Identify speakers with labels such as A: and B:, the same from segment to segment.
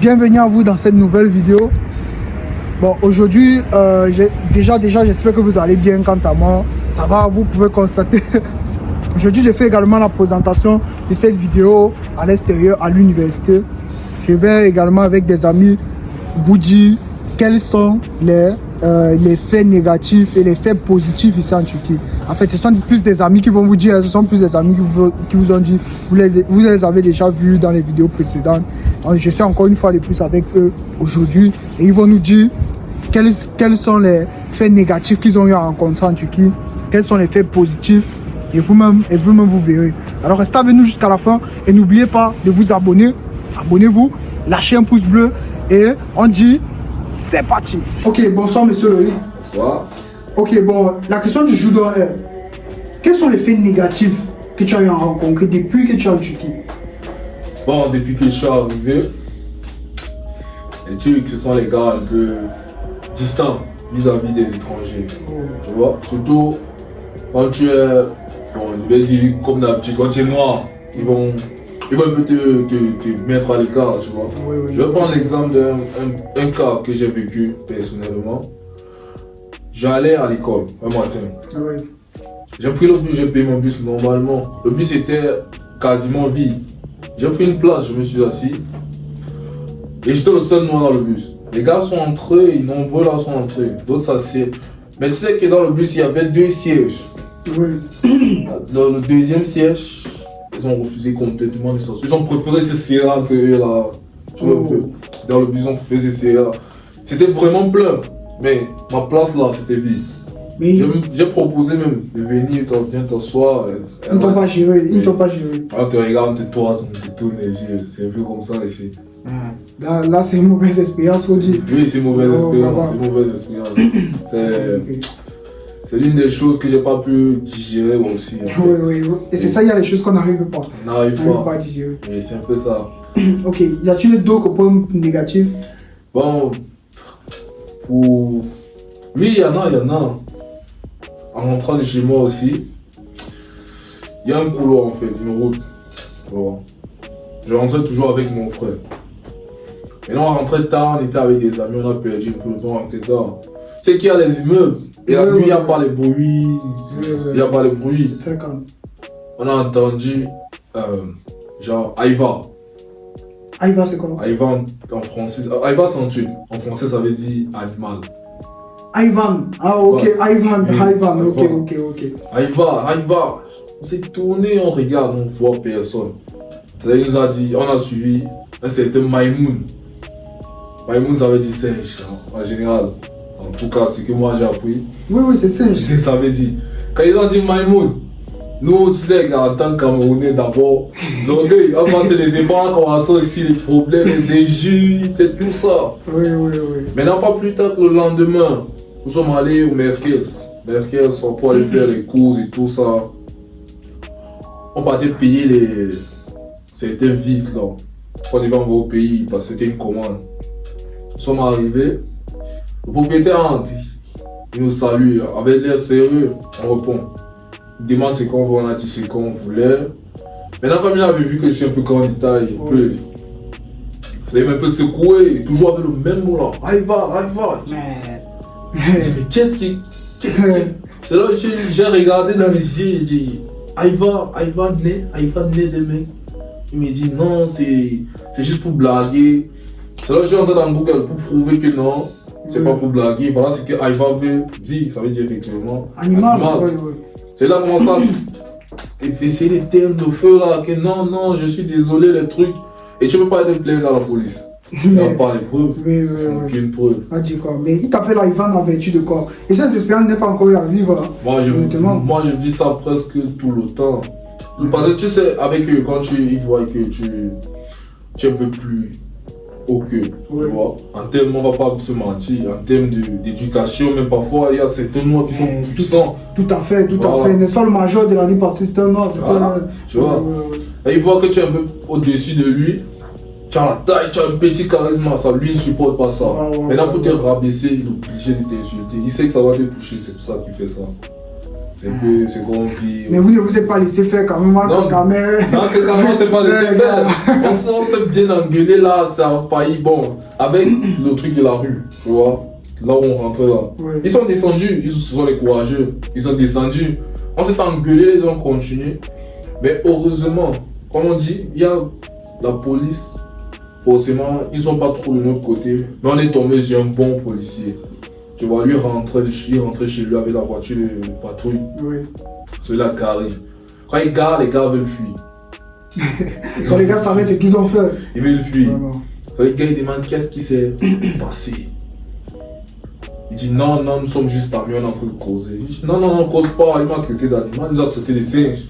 A: bienvenue à vous dans cette nouvelle vidéo. Bon, aujourd'hui, déjà, j'espère que vous allez bien. Quant à moi, ça va, vous pouvez constater. Aujourd'hui, je fais également la présentation de cette vidéo à l'extérieur, à l'université. Je vais également avec des amis vous dire quels sont les faits négatifs et les faits positifs ici en Turquie. En fait, ce sont plus des amis qui vont vous dire, ce sont plus des amis qui vous ont dit, vous les avez déjà vus dans les vidéos précédentes. Donc, je suis encore une fois de plus avec eux aujourd'hui et ils vont nous dire quels sont les faits négatifs qu'ils ont eu à rencontrer en Turquie, quels sont les faits positifs et vous-même vous verrez. Alors restez avec nous jusqu'à la fin et n'oubliez pas de vous abonner. Abonnez-vous, lâchez un pouce bleu et on dit c'est parti. Ok, bonsoir monsieur Loïc.
B: Bonsoir.
A: Ok, bon, la question du jour est quels sont les faits négatifs que tu as eu à rencontrer depuis que tu es en Turquie?
B: Bon, depuis que je suis arrivé, les Turcs, ce sont les gars un peu distants vis-à-vis des étrangers. Tu vois, surtout quand tu es, bon, je vais dire comme d'habitude, quand tu es noir, ils vont un peu te mettre à l'écart, tu vois.
A: Oui,
B: je vais prendre l'exemple d'un cas que j'ai vécu personnellement. J'allais à l'école un matin.
A: Oui.
B: J'ai pris le bus, j'ai payé mon bus normalement. Le bus était quasiment vide. J'ai pris une place, je me suis assis. Et j'étais le seul noir dans le bus. Les gars sont entrés, nombreux là sont entrés. D'autres s'assiedent. Mais tu sais que dans le bus, il y avait 2 sièges.
A: Oui.
B: Dans le deuxième siège, ils ont refusé complètement de sortir. Ils ont préféré se serrer entre eux là. Tu vois un peu. Dans le bus, ils ont préféré se serrer là. C'était vraiment plein. Mais ma place là, c'était vide.
A: Mais
B: j'ai proposé même de venir, viens t'asseoir.
A: ils ne t'ont pas géré, ils ne t'ont pas géré.
B: On te regarde, on te toise, on te tourne les yeux. C'est un peu comme ça ici.
A: Là c'est une mauvaise expérience, faut dire.
B: Oui, c'est une mauvaise expérience.
A: Voilà.
B: C'est une mauvaise expérience. C'est l'une des choses que j'ai pas pu digérer aussi.
A: Oui. Et c'est ça, il y a les choses qu'on n'arrive pas.
B: On n'arrive pas
A: à digérer.
B: Oui, c'est un peu ça.
A: Ok, y a-t-il d'autres points négatifs?
B: Bon, oui, il y en a. En rentrant de chez moi aussi, il y a un couloir en fait, une route. Voilà. Je rentrais toujours avec mon frère. Et là, on rentrait tard, on était avec des amis, on a perdu un peu le temps, on rentrait tard. Tu sais qu'il y a les immeubles, et la nuit, il n'y a pas les bruits, il n'y a pas les bruits.
A: Très calme.
B: On a entendu, genre, Aïva.
A: Aïva, c'est quoi?
B: Aïva en français, Aïva c'est un truc. En français, ça veut dire animal.
A: Ivan, ah ok,
B: Ouais.
A: Ivan,
B: Oui.
A: ok.
B: Aïva. On s'est tourné, on regarde, on ne voit personne. Là, il nous a dit, on a suivi un certain Maïmoun. Maïmoun, ça veut dire singe, en général. En tout cas, ce que moi j'ai appris,
A: Oui, c'est ça.
B: c'est ce que ça veut dire. Quand ils ont dit Maïmoun, nous, tu sais, en tant que Camerounais d'abord, donc, on va se les ébranler, commençons ici les problèmes, les injures, et tout ça.
A: Oui.
B: Maintenant, pas plus tard que le lendemain, nous sommes allés au Merkels. Merkels, on peut aller faire les courses et tout ça. On partait payer certains vitres là. On devait envoyer au pays parce que c'était une commande. Nous sommes arrivés. Le propriétaire entre. Il nous salue avec l'air sérieux. On répond. Il demande ce qu'on veut, on a dit ce qu'on voulait. Maintenant, comme il avait vu que je suis un peu candidat, ça m'a un peu secoué, toujours avec le même mot là. Aïva. Mais qu'est-ce qui. C'est là que j'ai regardé dans les yeux et dit Aïva né demain. Il me dit non, c'est juste pour blaguer. C'est là que j'ai entré dans Google pour prouver que non, c'est pas pour blaguer. Voilà ce que Aïva veut dire. Ça veut dire effectivement
A: Animal. Oui.
B: C'est là qu'on ça. Et c'est les termes de feu là, que non, je suis désolé, les trucs. Et tu peux pas être plaint dans la police. Il n'y a pas les preuves.
A: Oui.
B: Aucune preuve.
A: Ah, dit quoi? Mais il t'appelle Ivan en vertu de quoi? Et cette expérience n'est pas encore à vivre là.
B: Moi, je vis ça presque tout le temps. Parce que tu sais, avec eux, quand ils voient que tu es un peu plus haut qu'eux, tu vois. En termes, on va pas se mentir, en termes d'éducation, même parfois, il y a certains noirs qui sont puissants.
A: Tout à fait. N'est-ce pas le major de l'année passée, c'est un noir, c'est pas...
B: Tu vois. Et ils voient que tu es un peu au-dessus de lui. Tu as la taille, tu as un petit charisme, ça lui ne supporte pas ça. Maintenant, pour te rabaisser, il est obligé de t'insulter. Il sait que ça va te toucher, c'est pour ça qu'il fait ça. C'est que c'est qu'on vit.
A: Mais vous ne vous êtes pas laissé faire quand même,
B: Non,
A: quand même.
B: Non, que quand même, c'est pas laissé faire. On s'est bien engueulé là, ça a failli. Bon, avec le truc de la rue, tu vois, là où on rentrait là.
A: Oui.
B: Ils sont descendus, ils sont les courageux. Ils sont descendus. On s'est engueulé, ils ont continué. Mais heureusement, comme on dit, il y a la police. Forcément, ils sont pas trop de notre côté. Mais on est tombé sur un bon policier. Tu vois, lui rentrer chez lui avec la voiture de patrouille.
A: Oui.
B: Celui-là garé. Quand il gare, les gars veulent fuir.
A: Quand les gars savaient ce qu'ils ont fait.
B: Ils veulent fuir.
A: Vraiment.
B: Quand les gars ils demandent qu'est-ce qui s'est passé. Il dit non, nous sommes juste amis, on est en train de causer. Il dit non, on ne cause pas, il m'a traité d'animal, il nous a traité de singe.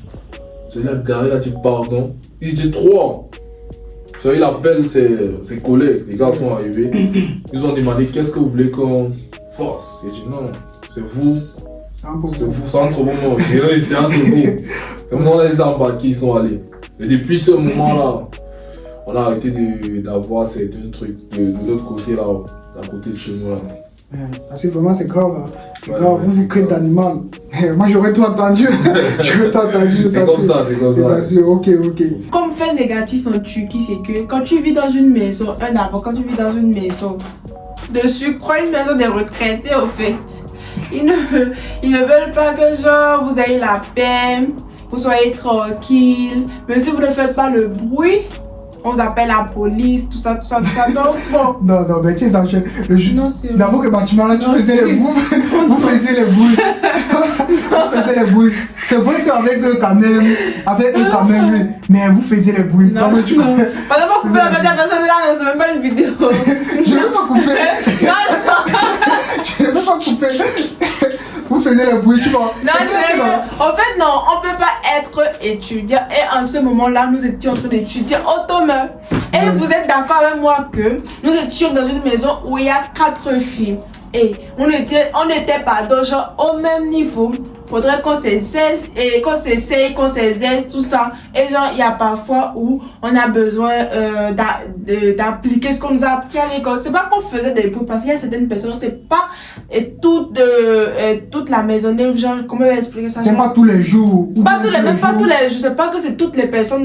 B: Celui-là garé, il a dit pardon. Il dit 3. Il appelle ses collègues, les gars sont arrivés. Ils ont demandé qu'est-ce que vous voulez qu'on fasse. Il dit non, c'est vous. C'est vous, c'est entre vous, non. C'est entre vous. Comme ça, on les a embarqués, ils sont allés. Et depuis ce moment-là, on a arrêté d'avoir certains trucs de l'autre côté, là, à côté de chez nous, là.
A: Parce que vraiment, c'est grave. Hein.
B: Ouais,
A: grave. Vous vous créez d'animal. Moi, j'aurais tout entendu. J'aurais tout entendu.
B: C'est comme ça, c'est comme ça.
A: C'est ok.
C: Comme fait négatif en Turquie, c'est que quand tu vis dans une maison, quand tu vis dans une maison, dessus, crois une maison des retraités, au fait. Ils ne veulent pas que genre vous ayez la paix, vous soyez tranquille, même si vous ne faites pas le bruit, on vous appelle la police, tout ça. Donc bon.
A: Non, mais tu sais, ça,
C: Non, c'est
A: d'abord que bâtiment là, tu faisais les boules. Vous faisiez les boules. Vous faisiez les boules. C'est vrai qu'avec eux quand même, oui, mais vous faisiez les boules.
C: Non. Pas d'abord couper la personne là, c'est même pas une vidéo.
A: Je n'ai pas coupé. Je n'ai pas coupé. Vous faisiez les bruits, tu vois.
C: Non, c'est vrai. En fait, non, on ne peut pas être étudiant. Et en ce moment-là, nous étions en train d'étudier autrement. Et vous êtes d'accord avec moi que nous étions dans une maison où il y a 4 filles. Et on n'était pas donc genre au même niveau. Faudrait qu'on s'exerce et qu'on s'essaye, qu'on s'exerce, tout ça. Et genre, il y a parfois où on a besoin d'appliquer ce qu'on nous a appris à l'école. C'est pas qu'on faisait des bruits parce qu'il y a certaines personnes, c'est pas toute la maisonnée, genre, comment expliquer ça?
A: C'est pas tous les jours.
C: Pas tous les jours. C'est pas que c'est toutes les personnes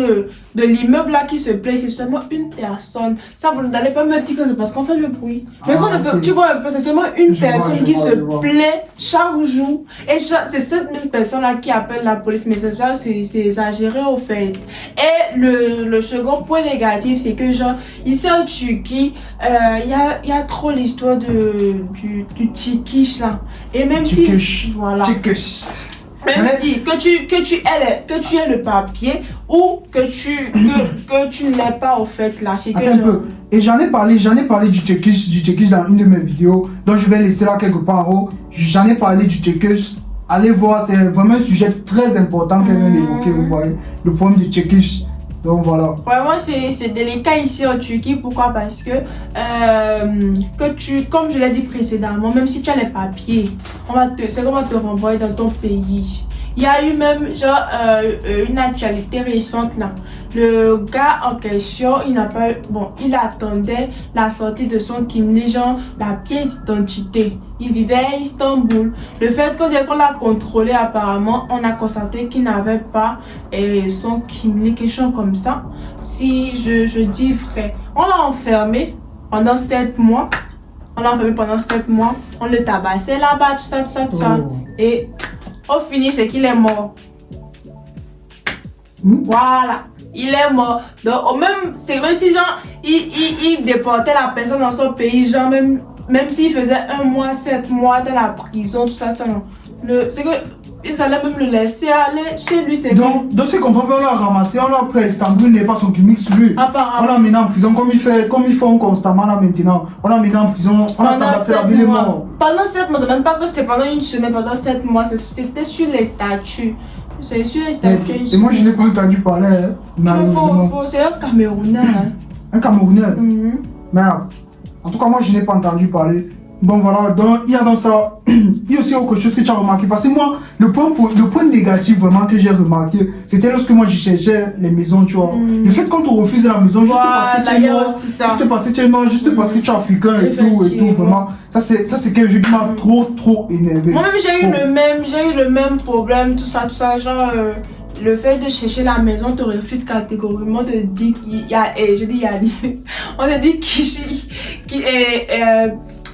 C: de l'immeuble là qui se plaignent, c'est seulement une personne. Ça, vous n'allez pas me dire que c'est parce qu'on fait le bruit. Mais ça, tu vois, c'est seulement une personne qui se plaît chaque jour. Et c'est cette même personne là qui appelle la police. Mais ça, c'est exagéré au fait. Et le second point négatif, c'est que genre, ici en Turquie, il y a trop l'histoire du tchikish là. Et même si, voilà. Même si que tu aies le papier ou que tu n'aies pas au fait là.
A: Attends un peu. Et j'en ai parlé du tchékish dans une de mes vidéos. Donc je vais laisser là quelque part en haut. J'en ai parlé du tchékish. Allez voir, c'est vraiment un sujet très important qu'elle vient d'évoquer, vous voyez. Le problème du tchékish. Donc voilà.
C: Vraiment, c'est délicat ici en Turquie. Pourquoi? Parce que, comme je l'ai dit précédemment, même si tu as les papiers, c'est qu'on va te renvoyer dans ton pays. Il y a eu même genre une actualité récente là. Le gars en question, il attendait la sortie de son kimli, genre la pièce d'identité. Il vivait à Istanbul. Le fait qu'on l'a contrôlé, apparemment, on a constaté qu'il n'avait pas son kimli, quelque chose comme ça. Si je dis vrai, on l'a enfermé pendant 7 mois. On le tabassait là-bas, tout ça. Et au finish, c'est qu'il est mort. Voilà. Il est mort. Donc, même si genre, il déportait la personne dans son pays, genre même s'il faisait 1 mois, 7 mois dans la prison, tout ça, non. C'est que ils allaient même le laisser aller chez lui.
A: Donc c'est qu'on peut on l'a ramassé, on l'a pris à Istanbul, il n'est pas son gimmick sur lui.
C: Apparemment.
A: On l'a mis en prison comme ils font constamment là maintenant. On l'a mis en prison, on a tabassé la ville, il est mort.
C: Pendant 7 mois, c'est même pas que c'était pendant une semaine, pendant 7 mois, c'était sur les statuts. C'est sur les statuts.
A: Et moi je n'ai pas entendu parler, hein, malheureusement.
C: C'est un Camerounais. Hein.
A: Un Camerounais. Merde. En tout cas, moi je n'ai pas entendu parler. Bon voilà, donc il y a dans ça, il y a aussi autre chose que tu as remarqué. Parce que moi, le point négatif vraiment que j'ai remarqué, c'était lorsque moi je cherchais les maisons, tu vois. Le fait quand on refuse la maison juste parce que tu es noir, juste parce que tu es noir, juste parce que tu es africain et tout, vraiment. Ça c'est quelque chose qui m'a trop énervé.
C: Moi-même j'ai eu le même problème, tout ça, genre... Le fait de chercher la maison te refuse catégoriquement, te dit qu'il y a, on te dit qui est,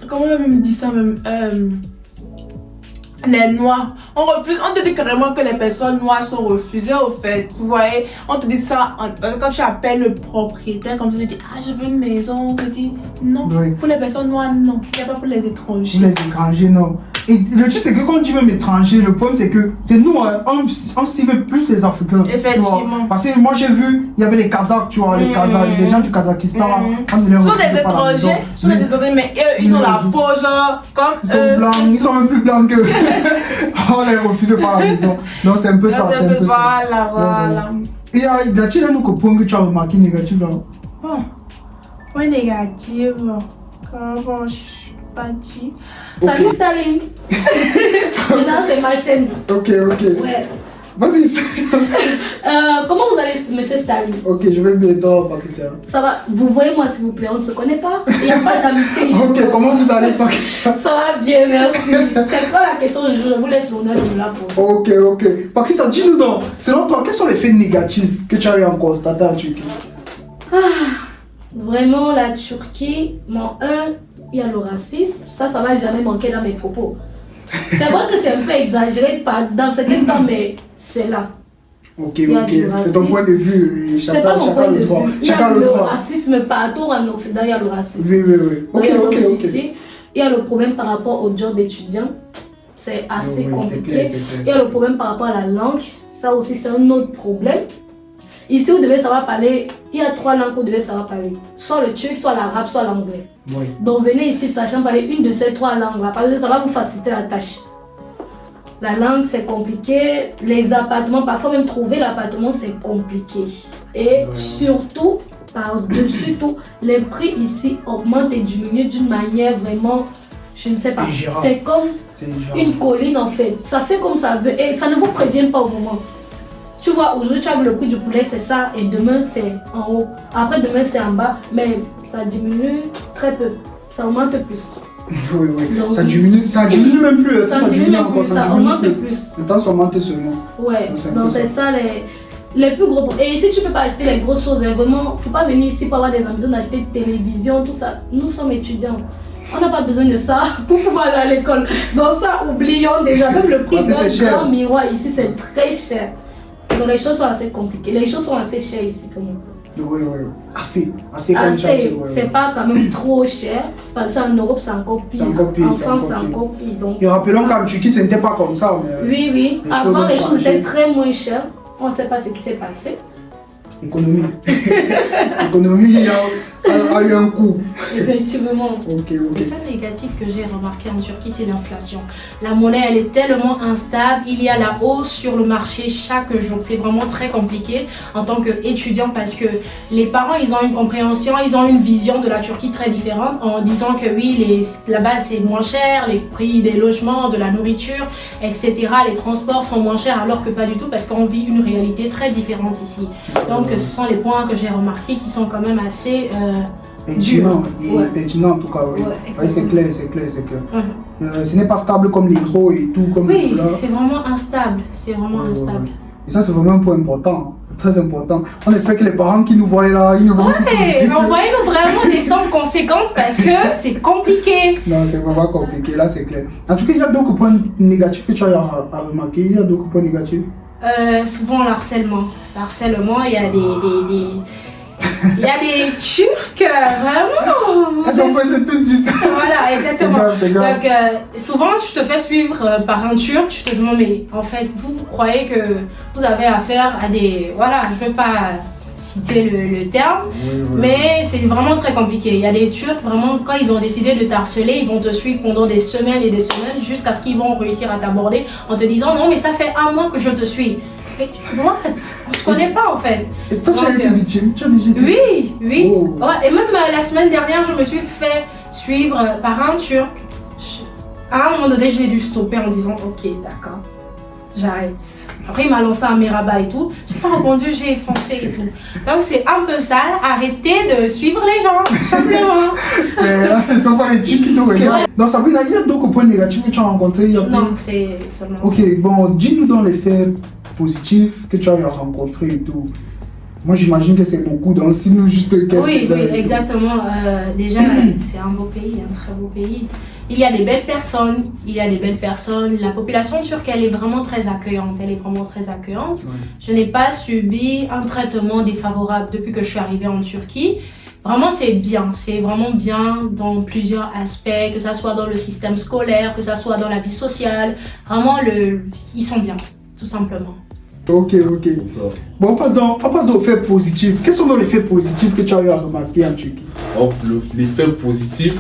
C: comment on me dit ça même, les noirs. On refuse, on te dit carrément que les personnes noires sont refusées au fait, vous voyez, on te dit ça, parce que quand tu appelles le propriétaire, comme tu te dis, ah je veux une maison, on te dit non, pour les personnes noires non, il n'y a pas pour les étrangers.
A: Pour les étrangers non. Et le truc c'est que quand on dit même étranger, le problème c'est que c'est nous, on cible plus les Africains.
C: Effectivement.
A: Parce que moi j'ai vu, il y avait les Kazakhs, tu vois, les gens du Kazakhstan.
C: Ce sont des étrangers, mais eux, ils ont la peau genre comme
A: ils sont blancs, ils sont même plus blancs que on les refuse par la maison. Donc c'est un peu ça, c'est un peu ça.
C: Voilà.
A: Et y a-t-il un autre point que tu as remarqué négatif là?
C: Bon, point négatif, comment je suis partie.
D: Salut Staline. Maintenant c'est ma chaîne.
A: Ok.
D: Ouais.
A: Vas-y.
D: Comment vous allez, monsieur Staline?
A: Ok, je vais bien toi, Patricia.
D: Ça va, vous voyez moi s'il vous plaît, on ne se connaît pas. Il n'y a pas d'amitié ici.
A: Ok, comment vous allez, Patricia?
D: Ça va bien, merci. C'est quoi la question? Je vous laisse l'honneur de me la poser.
A: Ok. Patricia, dis-nous donc, selon toi, quels sont les faits négatifs que tu as eu en constatant en Turquie?
D: Vraiment, la Turquie, il y a le racisme. Ça va jamais manquer dans mes propos. C'est vrai que c'est un peu exagéré dans certains temps, mais c'est là.
A: Ok. C'est ton point de vue.
D: C'est pas mon point de vue. Il y a le racisme partout en Occident, il y a le racisme.
A: Oui. Ok.
D: Ici, il y a le problème par rapport au job étudiant. C'est assez compliqué. Il y a le problème par rapport à la langue. Ça aussi, c'est un autre problème. Ici, vous devez savoir parler. Il y a 3 langues que vous devez savoir parler. Soit le turc, soit l'arabe, soit l'anglais.
A: Oui.
D: Donc venez ici sachant parler une de ces 3 langues-là, parce que ça va vous faciliter la tâche. La langue c'est compliqué, les appartements, parfois même trouver l'appartement c'est compliqué. Et surtout, par-dessus tout, les prix ici augmentent et diminuent d'une manière vraiment, je ne sais pas, c'est comme une colline en fait. Ça fait comme ça veut et ça ne vous prévient pas au moment. Tu vois, aujourd'hui tu as vu le prix du poulet, c'est ça, et demain c'est en haut. Après demain c'est en bas, mais ça diminue très peu, ça augmente plus.
A: Oui.
D: Donc,
A: ça diminue même plus.
D: Ça diminue même plus, ça augmente plus.
A: Le temps s'augmente seulement.
D: Ouais, donc c'est ça les plus gros. Et ici tu peux pas acheter les grosses choses, hein. Vraiment, faut pas venir ici pour avoir des ambitions d'acheter une télévision, tout ça. Nous sommes étudiants. On n'a pas besoin de ça pour pouvoir aller à l'école. Donc ça, oublions déjà, même le prix d'un grand miroir ici c'est très cher. Donc les choses sont assez compliquées, les choses sont assez chères ici quand même.
A: Oui. Assez.
D: C'est pas quand même trop cher, parce qu'en Europe c'est encore pire. En France c'est encore pire. Donc...
A: Et rappelons qu'en Turquie ce n'était pas comme ça. Mais
D: oui. Avant les choses étaient très moins chères. On ne sait pas ce qui s'est passé.
A: L'économie a eu un coup.
D: Effectivement.
A: Ok.
E: Le fait négatif que j'ai remarqué en Turquie, c'est l'inflation. La monnaie, elle est tellement instable. Il y a la hausse sur le marché chaque jour. C'est vraiment très compliqué en tant qu'étudiant parce que les parents, ils ont une compréhension, ils ont une vision de la Turquie très différente en disant que oui, là-bas, c'est moins cher, les prix des logements, de la nourriture, etc. Les transports sont moins chers alors que pas du tout parce qu'on vit une réalité très différente ici. Donc, ce sont les points que j'ai remarqués qui sont quand même assez
A: pertinent en tout cas, oui. C'est clair. Ce n'est pas stable comme l'euro et tout.
E: Oui, c'est vraiment instable.
A: Et ça, c'est vraiment un point important, très important. On espère que les parents qui nous voient là, ils ne vont pas
E: envoyez-nous vraiment des sommes conséquentes parce que c'est compliqué.
A: Non, c'est vraiment compliqué, là c'est clair. En tout cas, il y a d'autres points négatifs que tu as à remarquer. Il y a d'autres points négatifs.
E: Souvent l'harcèlement. L'harcèlement, il y a il y a des Turcs, vraiment.
A: C'est tous dit ça.
E: Voilà, exactement.
A: C'est grave.
E: Donc, souvent, tu te fais suivre par un Turc, tu te demandes, mais en fait, vous croyez que vous avez affaire à des... Voilà, je ne veux pas citer le terme, mais c'est vraiment très compliqué. Il y a des Turcs, vraiment, quand ils ont décidé de t'harceler, ils vont te suivre pendant des semaines et des semaines jusqu'à ce qu'ils vont réussir à t'aborder en te disant, non, mais ça fait 1 mois que je te suis. Mais what? On se connaît pas en fait.
A: Et toi, tu as été victime?
E: Oui. Ouais, et même la semaine dernière, je me suis fait suivre par un Turc À un moment donné, je l'ai dû stopper en disant ok, d'accord, j'arrête. Après, il m'a lancé un Meraba et tout. J'ai pas répondu, j'ai foncé et tout. Donc, c'est un peu ça. Arrêtez de suivre les gens, tout simplement.
A: Mais là, ce ne sont pas les types qui nous regardent. Donc, Sabrina, il y a d'autres points négatifs que tu as rencontrés?
E: Non, c'est seulement ça.
A: Ok, bon, dis-nous dans les faits positifs que tu as rencontrés et tout. Moi, j'imagine que c'est beaucoup, donc si nous juste quelques...
E: Oui, exactement. Déjà, c'est un beau pays, un très beau pays. Il y a des belles personnes, La population turque, elle est vraiment très accueillante.
A: Ouais.
E: Je n'ai pas subi un traitement défavorable depuis que je suis arrivée en Turquie. Vraiment, c'est vraiment bien dans plusieurs aspects, que ça soit dans le système scolaire, que ça soit dans la vie sociale. Vraiment, ils sont bien, tout simplement.
A: Ok.
B: Comme ça.
A: Bon, on passe aux faits positifs. Quels sont les faits positifs que tu as eu à remarquer en Turquie?
B: Donc, l'effet positif,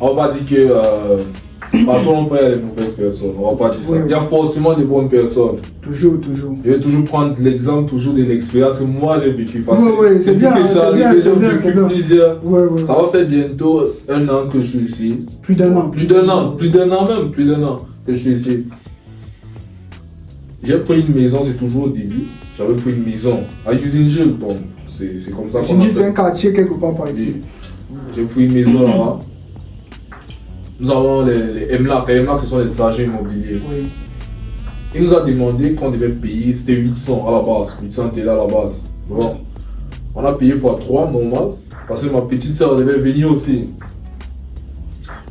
B: on va pas dire que partout on peut y avoir des mauvaises personnes, on va pas dire ça.
A: Oui.
B: Il y a forcément des bonnes personnes.
A: Toujours.
B: Je vais toujours prendre l'exemple toujours de l'expérience que moi j'ai vécu. Parce
A: Oui, c'est bien, c'est bien.
B: Plusieurs.
A: Ouais.
B: Ça va faire bientôt 1 an que je suis ici.
A: Plus d'un an
B: Plus d'un an que je suis ici. J'ai pris une maison, c'est toujours au début. J'avais pris une maison à Usinjil, bon, c'est comme ça qu'on
A: appelle. C'est un quartier quelque part par ici.
B: J'ai pris une maison là-bas. Nous avons les MLAC. Les MLAC, ce sont les agents immobiliers.
A: Oui.
B: Il nous a demandé qu'on devait payer, c'était 800 à la base, 800 TL à la base. Bon. On a payé x3 normal, parce que ma petite soeur devait venir aussi.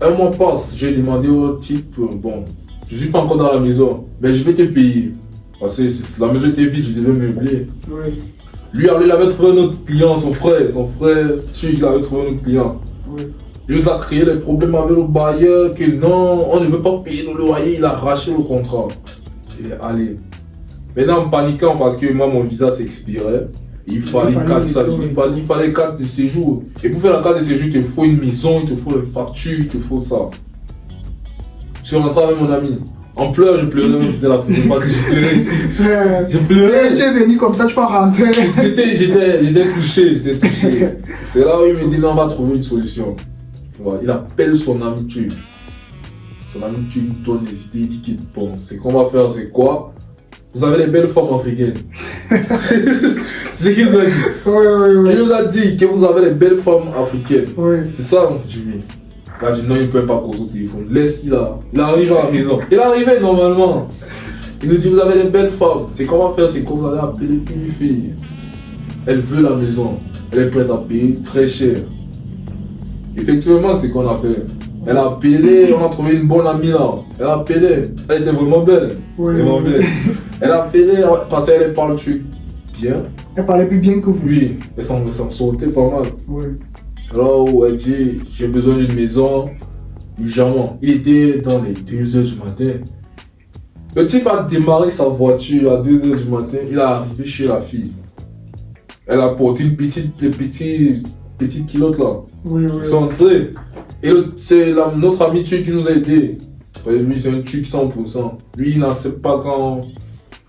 B: Un mois passe, j'ai demandé au type, bon, je suis pas encore dans la maison, mais je vais te payer. Parce que la maison était vide, je devais meubler.
A: Oui.
B: Lui, il avait trouvé un autre client, son frère, il avait trouvé un autre client.
A: Oui.
B: Il nous a créé des problèmes avec le bailleur, que non, on ne veut pas payer le loyer, il a arraché le contrat. Il est allé. Maintenant, en paniquant parce que moi, mon visa s'expirait, il fallait 4 de séjour. Et pour faire la carte de séjour, il te faut une maison, il te faut les factures, il te faut ça. Je suis rentré avec mon ami. En pleurs, je pleurais, même si c'était la première fois que je pleurais ici. Je pleurais.
A: Tu es venu comme ça, tu peux rentrer.
B: J'étais touché. C'est là où il me dit non, on va trouver une solution. Voilà. Il appelle son ami turc. Son ami turc donne les idées, il dit qu'il bon, c'est qu'on va faire, c'est quoi? Vous avez les belles femmes africaines. C'est ce qu'il nous a dit.
A: Oui.
B: Il nous a dit que vous avez les belles femmes africaines.
A: Oui.
B: C'est ça, je dis oui. Là, je dis non, il ne peut pas causer au téléphone. Laisse, il arrive à la maison. Il est arrivé normalement. Il nous dit vous avez des belles femmes. C'est qu'on va faire, c'est qu'on va aller appeler une fille. Elle veut la maison. Elle est prête à payer très cher. Effectivement, c'est ce qu'on a fait. Elle a appelé, on a trouvé une bonne amie là. Elle a appelé, elle était vraiment belle.
A: Oui.
B: Vraiment belle. Elle a appelé parce qu'elle parle turc bien.
A: Elle parlait plus bien que vous.
B: Oui, elle s'en sortait pas mal.
A: Oui.
B: Alors, où elle dit j'ai besoin d'une maison urgemment. Il était dans les 2h du matin. Le type a démarré sa voiture à 2h du matin. Il est arrivé chez la fille. Elle a porté une petite kilote là.
A: Oui.
B: Ils sont entrés. Et c'est notre ami turc qui nous a aidés. Lui, c'est un turc 100%. Lui, il n'accepte pas quand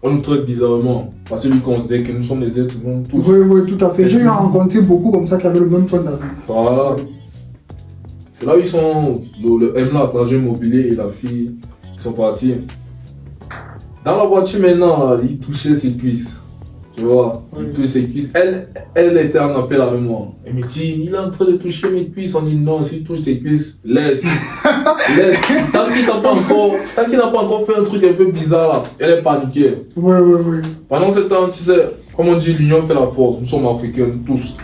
B: on nous traite bizarrement. Parce que lui considère que nous sommes des êtres humains tous.
A: Oui, tout à fait. J'ai rencontré beaucoup comme ça qui avaient le même point d'avis.
B: Voilà. C'est là où ils sont, le MLAC, l'agent immobilier et la fille, ils sont partis. Dans la voiture maintenant, il touchait ses cuisses. Tu vois, il touche ses cuisses. Elle était en appel avec moi. Elle me dit, il est en train de toucher mes cuisses. On dit non, s'il touche tes cuisses, laisse. Tant qu'il n'a pas encore fait un truc un peu bizarre là, elle est paniquée.
A: Oui.
B: Pendant ce temps, tu sais, comme on dit, l'union fait la force. Nous sommes africains tous.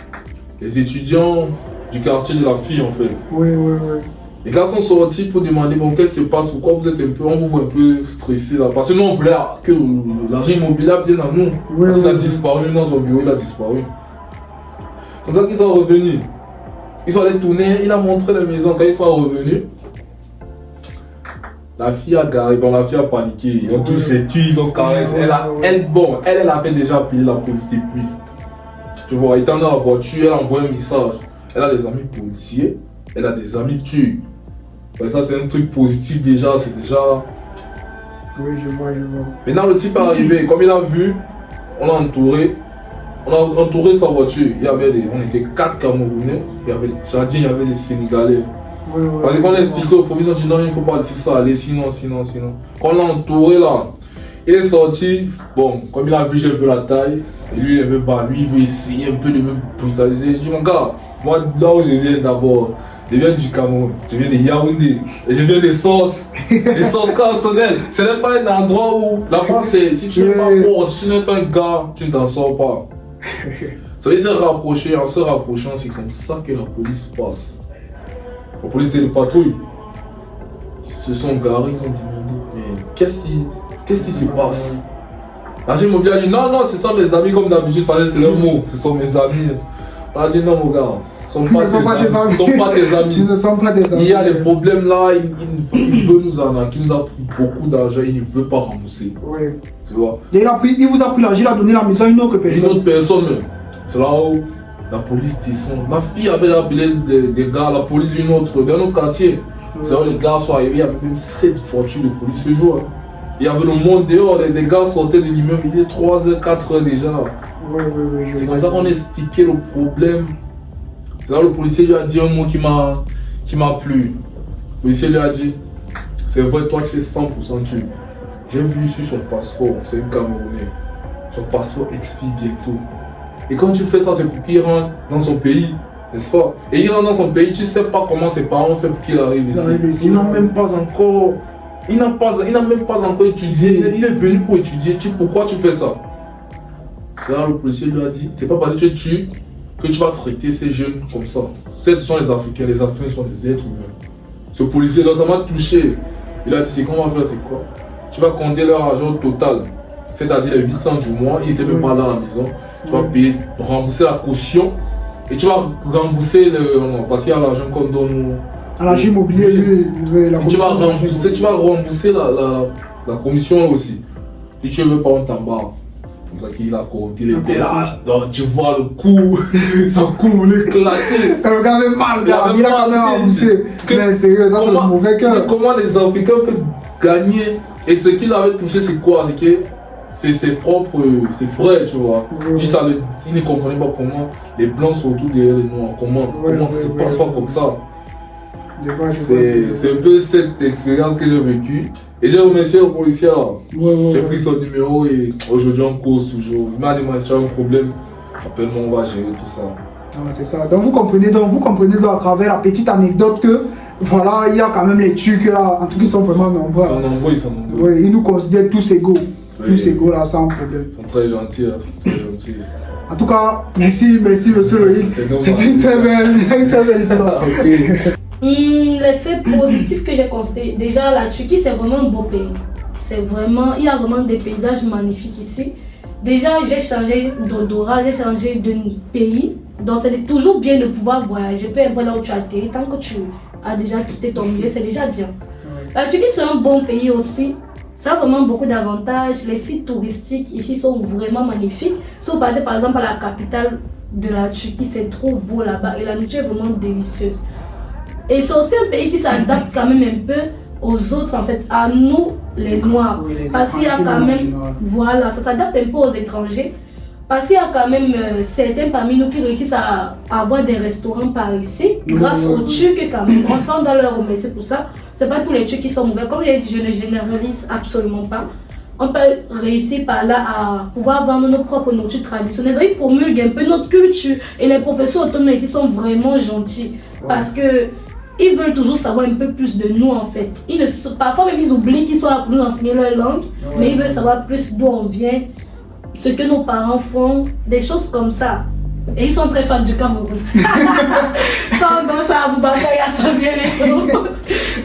B: Les étudiants du quartier de la fille en fait.
A: Oui.
B: Les gars sont sortis pour demander bon qu'est-ce qui se passe, pourquoi vous êtes on vous voit un peu stressé là. Parce que nous on voulait que l'argent immobilier vienne à nous. Parce qu'il a disparu dans son bureau, il a disparu. Comme ça qu'ils sont revenus. Ils sont allés tourner, il a montré la maison. Quand ils sont revenus, la fille a garé, bon la fille a paniqué. Ils ont tous ses cuits, ils ont caressé. Elle avait déjà appelé la police depuis. Tu vois, elle était dans la voiture, elle a envoyé un message. Elle a des amis policiers, elle a des amis tués. Ouais, ça c'est un truc positif déjà, c'est déjà...
A: Oui, je vois.
B: Maintenant le type est arrivé, comme il a vu, on a entouré sa voiture. On était 4 Camerounais, il y avait des Tchadiens, il y avait des Sénégalais. Parce que quand on a expliqué aux police, on dit non, il ne faut pas laisser ça aller, sinon. Quand on l'a entouré là, il est sorti, bon, comme il a vu j'ai un peu la taille, et lui il ne veut pas, lui il veut essayer un peu de me brutaliser. Je dis mon gars, moi là où je viens d'abord, je viens du Cameroun, je viens de Yaoundé, et je viens des sources personnelles. Ce n'est pas un endroit où la France c'est, si tu n'es pas fort, si tu n'es pas un gars, tu ne t'en sors pas. Ça veut dire se rapprocher, en se rapprochant, c'est comme ça que la police passe. La police était de patrouille. Ils se sont garés, ils ont demandé, mais qu'est-ce qui se passe? L'agent immobilier a dit non, ce sont mes amis comme d'habitude, c'est le mot, ce sont mes amis. On a dit non mon gars, ce ne sont pas tes amis.
A: Ils ne sont pas des amis.
B: Il y a des problèmes là, il veut nous arnaquer, il nous a pris beaucoup d'argent, il ne veut pas rembourser.
A: Oui.
B: Tu vois?
A: Et il vous a pris l'argent, il a donné la maison à une autre personne.
B: Une autre personne même. C'est là où la police descend. Ma fille avait appelé des gars, la police d'un autre quartier. C'est là où les gars sont arrivés, il y avait même 7 voitures de police ce jour. Il y avait le monde dehors, les gars sortaient de l'immeuble, il est 3h, 4h déjà.
A: Oui.
B: C'est comme ça qu'on a expliqué le problème. C'est là où le policier lui a dit un mot qui m'a plu. Le policier lui a dit, c'est vrai, toi tu es 100% tu. J'ai vu sur son passeport, c'est un Camerounais. Son passeport expire bientôt. Et quand tu fais ça, c'est pour qu'il rentre dans son pays, n'est-ce pas? Et il rentre dans son pays, tu sais pas comment ses parents font pour qu'il arrive ici. Il n'a même pas encore étudié. Il est venu pour étudier. Pourquoi tu fais ça? C'est là le policier lui a dit, c'est pas parce que tu tues que tu vas traiter ces jeunes comme ça. Ce sont les Africains sont des êtres humains. Ce policier là, ça m'a touché. Il a dit, c'est comment on va faire, c'est quoi? Tu vas compter leur argent total, c'est-à-dire les 800 du mois, il n'était même pas là à la maison. Tu vas payer, rembourser la caution et tu vas rembourser parce qu'il y a l'argent qu'on donne
A: à l'agent immobilier,
B: tu vas rembourser la commission aussi. Si tu ne veux pas, on t'embarque. Comme ça qu'il a compté, il était là, donc tu vois le coup, son cou éclaté.
A: Le gars avait mal, il a quand même remboursé. Mais sérieux, ça c'est le mauvais cœur.
B: Comment les Africains peuvent gagner? Et ce qu'il avait touché, c'est quoi? C'est que c'est ses frères, tu vois. Lui, il ne comprenait pas comment les blancs sont autour derrière les noirs. Comment ça se passe pas comme ça? C'est un peu cette expérience que j'ai vécue. Et j'ai remercié le policier. J'ai pris son numéro et aujourd'hui on cause toujours. Il m'a demandé si tu as un problème. Appelle-moi, on va gérer tout ça.
A: Ah, c'est ça. Donc vous comprenez à travers la petite anecdote que voilà, il y a quand même les trucs là, en tout cas ils sont vraiment nombreux.
B: Ils sont nombreux.
A: Oui, ils nous considèrent tous égaux.
B: Oui.
A: Tous égaux là, sans problème.
B: Ils sont très gentils,
A: En tout cas, merci monsieur Loïc. C'était une très belle histoire.
D: L'effet positif que j'ai constaté, déjà la Turquie c'est vraiment un beau pays. Il y a vraiment des paysages magnifiques ici. Déjà j'ai changé d'odorat, j'ai changé de pays. Donc c'est toujours bien de pouvoir voyager, peu importe là où tu as atterri, tant que tu as déjà quitté ton milieu, c'est déjà bien. La Turquie c'est un bon pays aussi. Ça a vraiment beaucoup d'avantages. Les sites touristiques ici sont vraiment magnifiques. Si vous partez par exemple à la capitale de la Turquie, c'est trop beau là-bas et la nourriture est vraiment délicieuse. Et c'est aussi un pays qui s'adapte quand même un peu aux autres, en fait, à nous les Noirs.
A: Oui,
D: parce qu'il y a quand même, voilà, ça s'adapte un peu aux étrangers. Parce qu'il y a quand même certains parmi nous qui réussissent à avoir des restaurants par ici, grâce aux Turcs quand même. On s'en doit leur remercier pour ça. C'est pas tous les Turcs qui sont mauvais. Comme je l'ai dit, je ne généralise absolument pas. On peut réussir par là à pouvoir vendre nos propres nourritures traditionnelles. Donc, ils promulguent un peu notre culture. Et les professeurs autonomes ici sont vraiment gentils. Parce que ils veulent toujours savoir un peu plus de nous en fait. Parfois même ils oublient qu'ils sont là pour nous enseigner leur langue. Mais ils veulent savoir plus d'où on vient, ce que nos parents font, des choses comme ça. Et ils sont très fans du Cameroun. Sans ça, Aboubacar, il a sauvé les choses.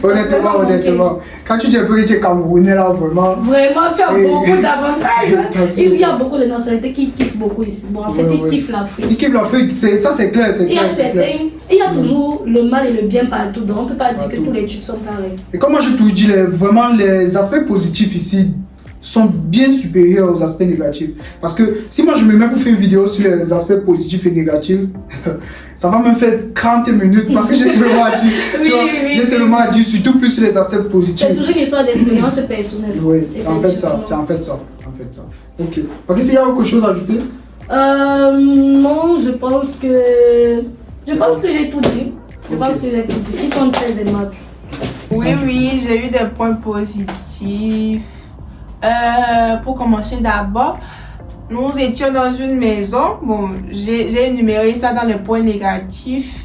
A: Honnêtement. Quand tu dis que tu es Camerounais là, vraiment.
D: Vraiment, tu as beaucoup d'avantages. Il y a beaucoup de nationalités qui kiffent beaucoup ici. Bon, en fait, ils kiffent l'Afrique.
A: Ils kiffent l'Afrique, ça c'est clair.
D: Il y a toujours le mal et le bien partout. Donc, on ne peut pas dire que tous les Turcs sont pareils.
A: Et comme moi je te dis, vraiment les aspects positifs ici sont bien supérieurs aux aspects négatifs. Parce que si moi je me mets pour faire une vidéo sur les aspects positifs et négatifs, ça va me faire 30 minutes parce que j'ai tellement à dire. J'ai tellement à dire, surtout plus sur les aspects positifs.
D: C'est toujours une histoire d'expérience personnelle.
A: Oui, c'est en fait ça. Ok. Ok, s'il y a autre chose à ajouter?
D: Non, je pense que j'ai tout dit. Je pense que j'ai tout dit. Ils sont très aimables.
C: Oui, j'ai eu des points positifs. Pour commencer d'abord, nous étions dans une maison. Bon, j'ai énuméré ça dans les points négatifs.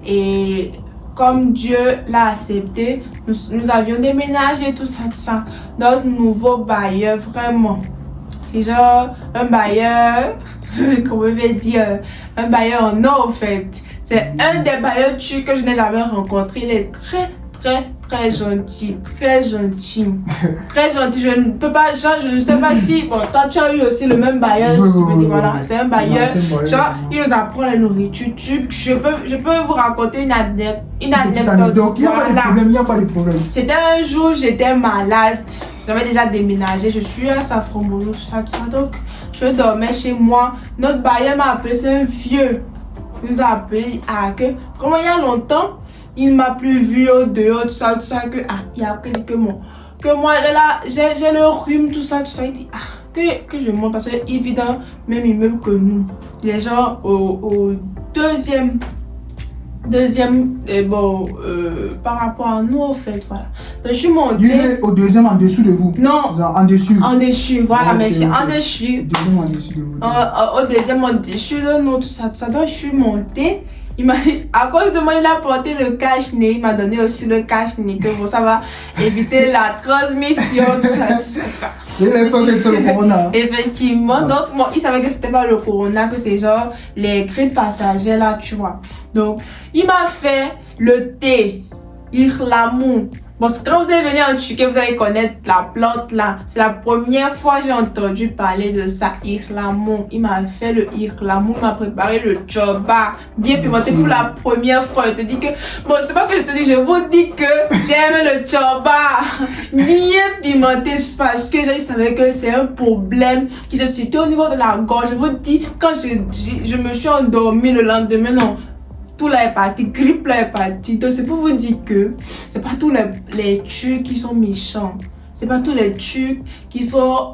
C: Et comme Dieu l'a accepté, nous avions déménagé, tout ça. Notre nouveau bailleur, vraiment. C'est genre un bailleur, comment on veut dire, un bailleur en or, en fait. C'est un des bailleurs turcs que je n'ai jamais rencontré. Il est très gentil, très gentil. Très gentil. Je ne peux pas, genre, je ne sais pas si, bon, toi tu as eu aussi le même bailleur.
A: Oui,
C: Je me dis, voilà,
A: oui.
C: c'est un bailleur. Genre,
A: Oui.
C: il nous apprend la nourriture turque. Je peux vous raconter une anecdote.
A: Petite anecdote. Il n'y a pas de
C: Voilà.
A: problème, il n'y a pas de problème.
C: C'était un jour, j'étais malade. J'avais déjà déménagé. Je suis à Safranbolo, tout ça. Donc, je dormais chez moi. Notre bailleur m'a appelé, c'est un vieux. Il nous a appelé comment il y a longtemps, il m'a plus vu au dehors, tout ça, que, il a appris que moi, là, j'ai le rhume, tout ça, il dit, que je monte, parce qu'il vit dans le même immeuble que nous. Les gens au deuxième, par rapport à nous, en fait, voilà. Donc, je suis montée.
A: Lui, il est au deuxième en dessous de vous.
C: Non.
A: En dessus.
C: En dessus, voilà,
A: Ok,
C: merci.
A: ok.
C: En dessus.
A: Deuxième en dessus de vous.
C: Au deuxième, en dessus de nous, tout ça. Donc, je suis montée. Il m'a, à cause de moi, il a porté le cache-nez. Il m'a donné aussi le cache-nez, que bon, ça va éviter la transmission, tout ça.
A: Il avait peur que c'était le corona.
C: Effectivement, donc bon, il savait que c'était pas le corona, que c'est genre les grippes passagères là, tu vois. Donc, il m'a fait le thé, ihlamou. Bon, quand vous allez venir en Turquie, vous allez connaître la plante là. C'est la première fois que j'ai entendu parler de ça, ihlamou. Il m'a fait le ihlamou, il m'a préparé le tchoba, bien pimenté pour la première fois. Je te dis que, bon, je sais pas que je te dis, je vous dis que j'aime le tchoba, bien pimenté, parce que je savais que c'est un problème qui se situe au niveau de la gorge. Je vous dis, quand je me suis endormie le lendemain, non. Tout là est parti, grippe là est parti. Donc c'est pour vous dire que c'est pas tous les Turcs qui sont méchants. C'est pas tous les Turcs qui sont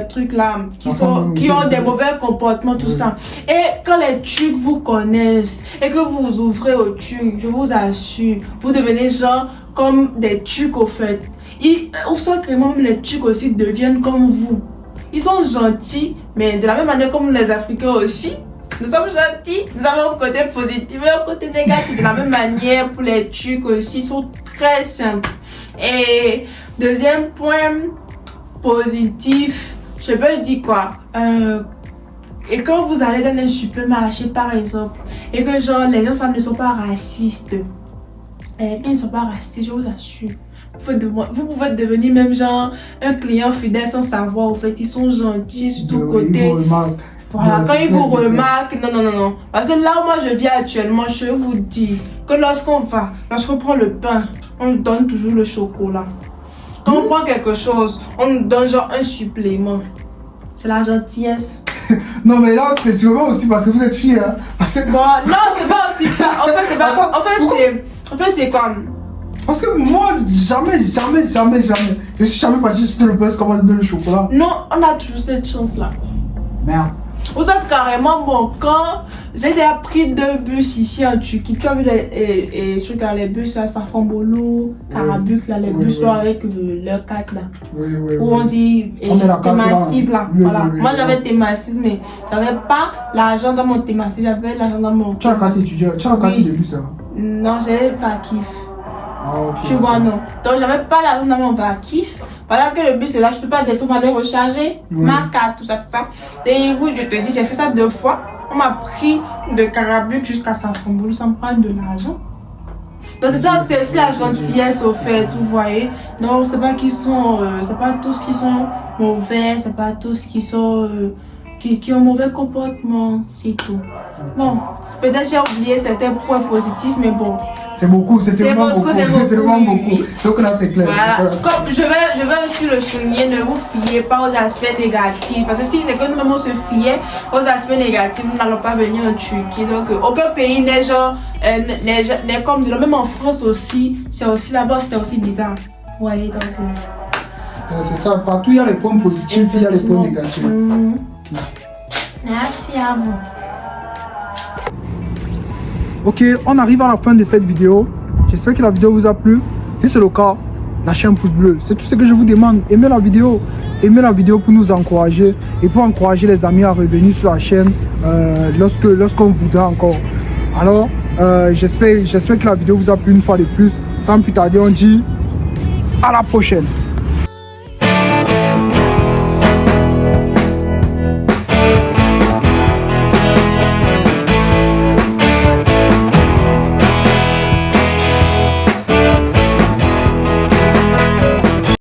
C: trucs là, qui ont des mauvais comportements, tout ça. Et quand les Turcs vous connaissent et que vous vous ouvrez aux Turcs, je vous assure, vous devenez genre comme des Turcs au fait. Ou soit que même les Turcs aussi deviennent comme vous. Ils sont gentils, mais de la même manière comme les Africains aussi. Nous sommes gentils, nous avons un côté positif et un côté négatif. De la même manière, pour les Turcs aussi, ils sont très simples. Et deuxième point positif, je peux dire quoi? Et quand vous allez dans un supermarché, par exemple, et que genre les gens ne sont pas racistes, quand ils ne sont pas racistes, je vous assure, vous pouvez devenir même genre un client fidèle sans savoir. Au fait, ils sont gentils sur tous côtés. Voilà, quand ils vous remarquent, non. Parce que là où moi je vis actuellement, je vous dis que lorsqu'on prend le pain, on nous donne toujours le chocolat. Quand on prend quelque chose, on nous donne genre un supplément. C'est la gentillesse.
A: Non, mais là, c'est sûrement aussi parce que vous êtes fille. Hein.
C: Bon, non, c'est pas aussi ça. En fait, c'est pas.
A: Attends,
C: en fait, c'est quoi?
A: Parce que moi, jamais. Je suis jamais parti sur le poste comment donner le chocolat.
C: Non, on a toujours cette chance-là.
A: Merde.
C: Vous êtes carrément bon. Quand j'ai déjà pris 2 bus ici en Turquie, tu as vu les bus à Safranbolu, Karabük, là, les bus là avec leur 4 là.
A: Oui.
C: Où on dit Théma6 là. Voilà.
A: Oui,
C: Moi j'avais Théma6, mais j'avais pas l'argent dans mon Théma6, j'avais l'argent dans mon.
A: Tu as la carte étudiant, tu as la carte de bus là.
C: Non, j'avais pas kiff.
A: Ah, ok.
C: Tu vois, non. Donc j'avais pas l'argent dans mon kiff. Voilà que le bus est là, je peux pas descendre, aller recharger ma carte, tout ça. Et vous, je te dis, j'ai fait ça 2 fois. On m'a pris de Karabük jusqu'à Safranbolu sans prendre de l'argent. Donc c'est ça, c'est aussi la gentillesse au fait, vous voyez. Donc c'est pas qu'ils sont, c'est pas tous qui sont mauvais, c'est pas tous qui sont qui ont mauvais comportement, c'est tout. Bon, peut-être j'ai oublié certains points positifs, mais bon.
A: C'est beaucoup, c'est tellement beaucoup.
C: C'est
A: tellement
C: oui,
A: beaucoup.
C: oui.
A: Donc là, c'est clair.
C: Voilà. Comme je vais aussi le souligner, ne vous fiez pas aux aspects négatifs. Parce que si c'est que nous-mêmes on se fiait aux aspects négatifs, nous n'allons pas venir en Turquie. Donc, aucun pays n'est genre, n'est comme de là. Même en France aussi, c'est aussi là-bas, c'est aussi bizarre. Vous voyez, donc.
A: C'est ça, partout il y a les points positifs, il y a les points négatifs.
C: Merci à vous.
A: Ok, on arrive à la fin de cette vidéo. J'espère que la vidéo vous a plu. Si c'est le cas, lâchez un pouce bleu. C'est tout ce que je vous demande. Aimez la vidéo. Aimez la vidéo pour nous encourager et pour encourager les amis à revenir sur la chaîne lorsqu'on voudra encore. Alors, j'espère que la vidéo vous a plu une fois de plus. Sans plus tarder, on dit à la prochaine.